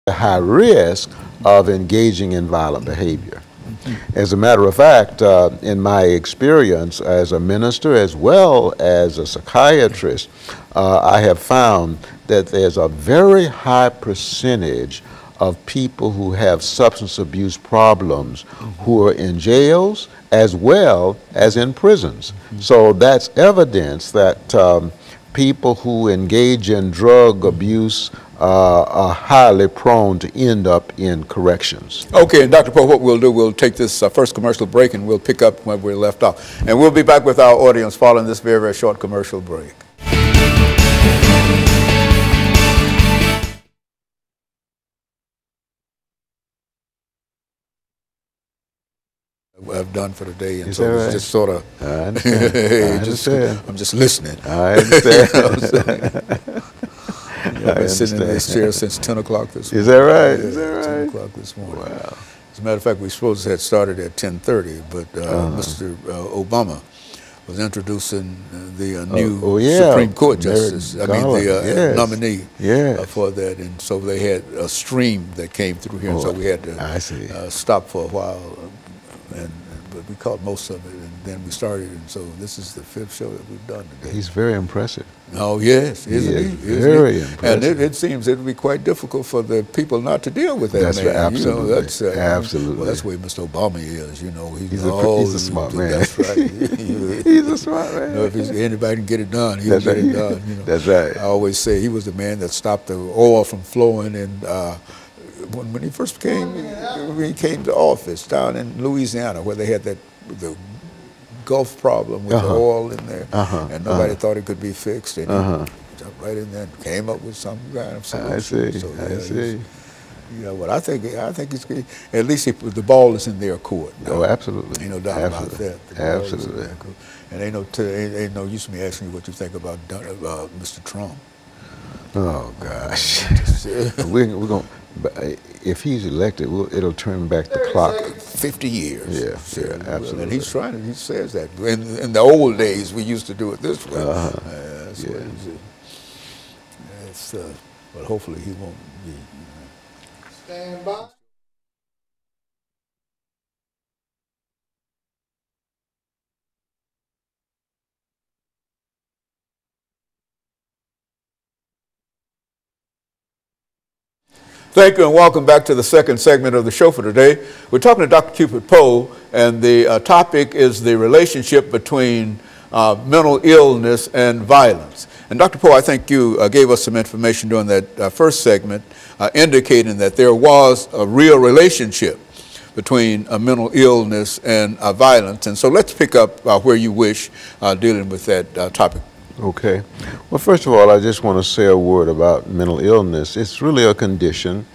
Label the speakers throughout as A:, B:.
A: a high risk of engaging in violent behavior. As a matter of fact, in my experience as a minister as well as a psychiatrist, I have found that there's a very high percentage of people who have substance abuse problems who are in jails as well as in prisons. So that's evidence that people who engage in drug abuse are highly prone to end up in corrections.
B: Okay, and Dr. Poe, what we'll do, we'll take this first commercial break and we'll pick up where we left off. And we'll be back with our audience following this very, very short commercial break. I've done for the day, and
A: Is
B: so
A: that
B: it's
A: right?
B: just sort of,
A: I understand. I understand.
B: I'm just listening.
A: I understand.
B: I've been sitting in this chair since 10 o'clock this morning.
A: Is that right?
B: Yeah,
A: Is that right?
B: 10 o'clock this morning.
A: Wow.
B: As a matter of fact, we supposed to have started at 10:30, but Mr. Obama was introducing the new Supreme Court justice, the nominee for that, and so they had a stream that came through here, and so we had to stop for a while, but we caught most of it, and then we started, and so this is the 5th show that we've done today.
A: He's very impressive.
B: Oh, yes, isn't he?
A: Very impressive.
B: And it seems it would be quite difficult for the people not to deal with that
A: That's
B: man.
A: Right, absolutely.
B: You know, that's,
A: absolutely.
B: Well, that's the way Mr. Obama is, you know.
A: He's a smart man.
B: That's right.
A: He's a smart man.
B: You know, if anybody can get it done, he'll get it done. You know.
A: That's right.
B: I always say he was the man that stopped the oil from flowing, and when he first came to office down in Louisiana, where they had the Gulf problem with the oil in there, and nobody thought it could be fixed, and he jumped right in there and came up with some kind of solution.
A: I see.
B: So,
A: I see.
B: You know, but I think it's at least the ball is in their court.
A: Oh, absolutely.
B: Ain't no doubt about that.
A: Absolutely.
B: And ain't no use me asking you what you think about Mr. Trump.
A: Oh gosh, we're going. If he's elected, it'll turn back the clock
B: 50 years.
A: Yeah, absolutely.
B: And he's trying to. He says that in the old days we used to do it this way. That's what he's. But hopefully he won't be. Stand by. Thank you and welcome back to the second segment of the show for today. We're talking to Dr. CPoe, and the topic is the relationship between mental illness and violence. And Dr. Poe, I think you gave us some information during that first segment indicating that there was a real relationship between mental illness and violence. And so let's pick up where you wish dealing with that topic.
A: Okay. Well, first of all, I just want to say a word about mental illness. It's really a condition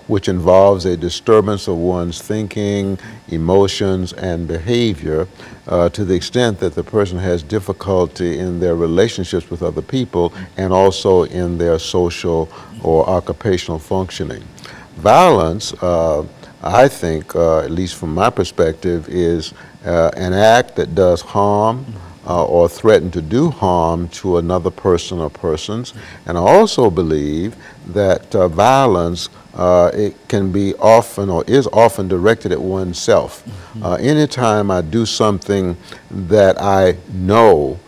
A: which involves a disturbance of one's thinking, emotions, and behavior to the extent that the person has difficulty in their relationships with other people and also in their social or occupational functioning. Violence, I think, at least from my perspective, is an act that does harm or threaten to do harm to another person or persons. And I also believe that violence, it can be often or is often directed at oneself. Anytime I do something that I know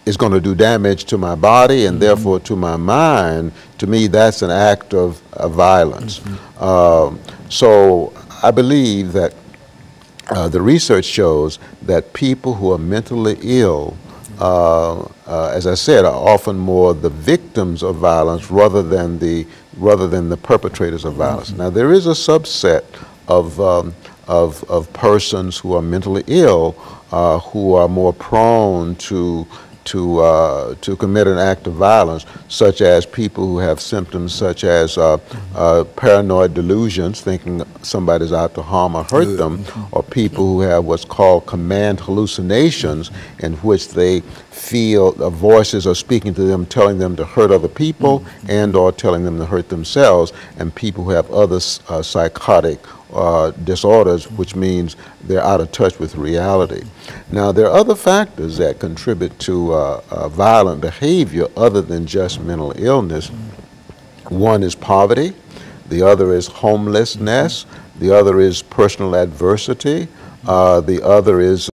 A: is going to do damage to my body and therefore to my mind, to me that's an act of violence. So I believe that the research shows that people who are mentally ill, as I said, are often more the victims of violence rather than the perpetrators of violence. Now, there is a subset of persons who are mentally ill who are more prone to commit an act of violence, such as people who have symptoms such as paranoid delusions, thinking somebody's out to harm or hurt them, or people who have what's called command hallucinations, in which they feel voices are speaking to them, telling them to hurt other people and or telling them to hurt themselves, and people who have other psychotic disorders, which means they're out of touch with reality. Now, there are other factors that contribute to violent behavior other than just mental illness. One is poverty, the other is homelessness, the other is personal adversity, the other is